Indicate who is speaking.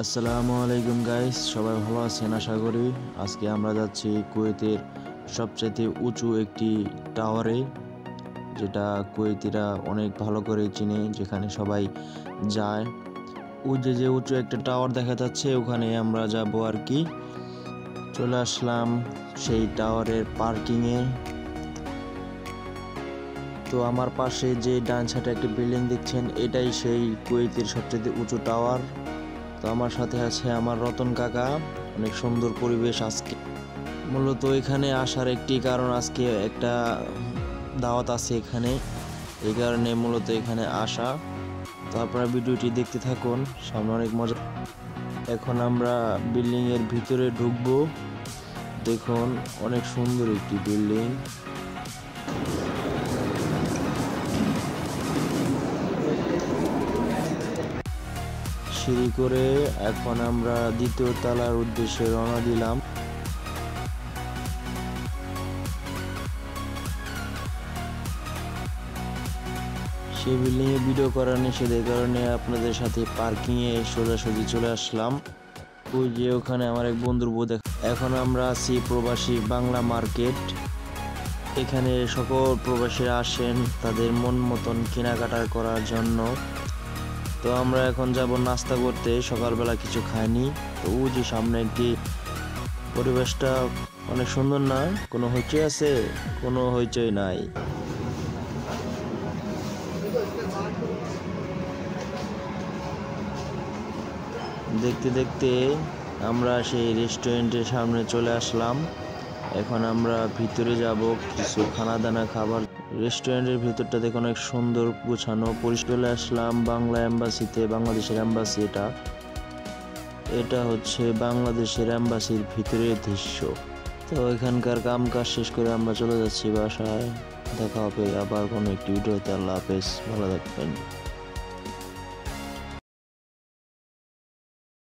Speaker 1: আসসালামু আলাইকুম গাইস, সবাই ভালো আছেন আশা করি। আজকে আমরা যাচ্ছি কুয়েতের সবচেয়ে উঁচু একটি টাওয়ারে, যেটা কুয়েতিরা অনেক ভালো করে চিনে, যেখানে সবাই যায়। ওই যে উঁচু একটা টাওয়ার দেখা যাচ্ছে, ওখানে আমরা যাব আর কি। চলে আসলাম সেই টাওয়ারের পার্কিংয়ে। তো আমার পাশে যে ডান সাইডে একটা বিল্ডিং দেখছেন, এটাই সেই কুয়েতের সবচেয়ে উঁচু টাওয়ার। তো আমার সাথে আছে আমার রতন কাকা। অনেক সুন্দর পরিবেশ আজকে। মূলত এখানে আসার একটি কারণ, আজকে একটা দাওয়াত আছে এখানে, এই কারণে মূলত এখানে আসা। তো আপনারা ভিডিওটি দেখতে থাকুন, সামনে অনেক মজা। এখন আমরা বিল্ডিং এর ভিতরে ঢুকবো। দেখুন, অনেক সুন্দর একটি বিল্ডিং। সিঁড়ি করে এখন আমরা দ্বিতীয় তলার উদ্দেশ্যে রওনা দিলাম। সেই বিল্ডিং এ ভিডিও করা নিষেধ, এই কারণে আপনাদের সাথে পার্কিং এ সোজাসুজি চলে আসলাম। ওই যে ওখানে আমার এক বন্ধুর বউ। এখন আমরা আছি প্রবাসী বাংলা মার্কেট। এখানে সকল প্রবাসীরা আসেন তাদের মন মতন কেনাকাটা করার জন্য। তো আমরা এখন যাব নাস্তা করতে, সকালবেলা কিছু খাইনি। তো ওই যে সামনে একটি, পরিবেশটা অনেক সুন্দর না? কোনো হইচই আছে? কোনো হইচই নাই। দেখতে দেখতে আমরা সেই রেস্টুরেন্টের সামনে চলে আসলাম। এখন আমরা ভিতরে যাব, কিছু খানা দানা খাবার। রেস্টুরেন্টের ভিতরটা দেখুন, অনেক সুন্দর গুছানো পরিষ্কার। চলে আসলাম বাংলা এম্বাসিতে, বাংলাদেশের এম্বাসি। এটা হচ্ছে বাংলাদেশের এম্বাসির ভিতরের দৃশ্য। তো এখানকার কাম কাজ শেষ করে আমরা চলে যাচ্ছি বাসায়। দেখা হবে আবার কোনো একটি ভিডিওতে। আল্লাহ হাফেজ, ভালো থাকবেন।